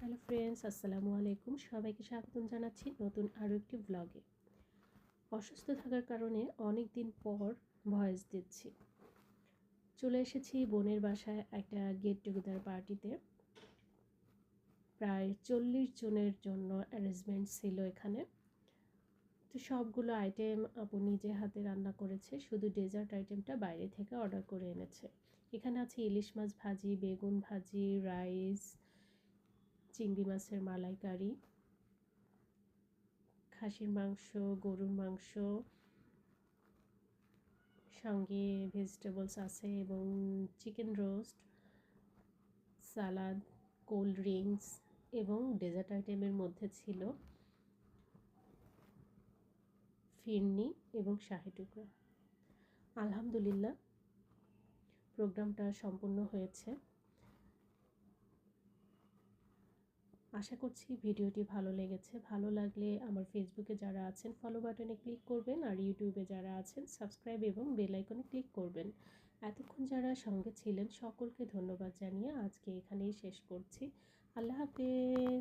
Hello friends, আসসালামু আলাইকুম। সবাইকে স্বাগতম জানাচ্ছি নতুন আরও একটি ব্লগে। অসুস্থ থাকার কারণে অনেক দিন পর ভয়েস দিচ্ছি। চলে এসেছি বোনের বাসায় একটা গেট টুগেদার পার্টিতে। প্রায় 40 জনের জন্য অ্যারেঞ্জমেন্ট ছিল এখানে। তো সবগুলো আইটেম আপু নিজে হাতে রান্না করেছে, শুধু ডেজার্ট আইটেমটা বাইরে থেকে অর্ডার করে এনেছে। এখানে আছে ইলিশ মাছ ভাজি, বেগুন ভাজি, রাইস, চিংড়ি মাছের মালাইকারি, খাসির মাংস, গরুর মাংস, সঙ্গে ভেজিটেবলস আছে এবং চিকেন রোস্ট, সালাদ, কোল্ড ড্রিঙ্কস এবং ডেজার্ট আইটেমের মধ্যে ছিল ফিরনি এবং শাহি টুকরা। আলহামদুলিল্লাহ, প্রোগ্রামটা সম্পূর্ণ হয়েছে। আশা করছি ভিডিওটি ভালো লেগেছে। ভালো লাগলে আমার ফেসবুকে যারা আছেন ফলো বাটনে ক্লিক করবেন, আর ইউটিউবে যারা আছেন সাবস্ক্রাইব এবং বেল আইকনে ক্লিক করবেন। এতক্ষণ যারা সঙ্গে ছিলেন সকলকে ধন্যবাদ জানিয়ে আজকে এখানেই শেষ করছি। আল্লাহ হাফেজ।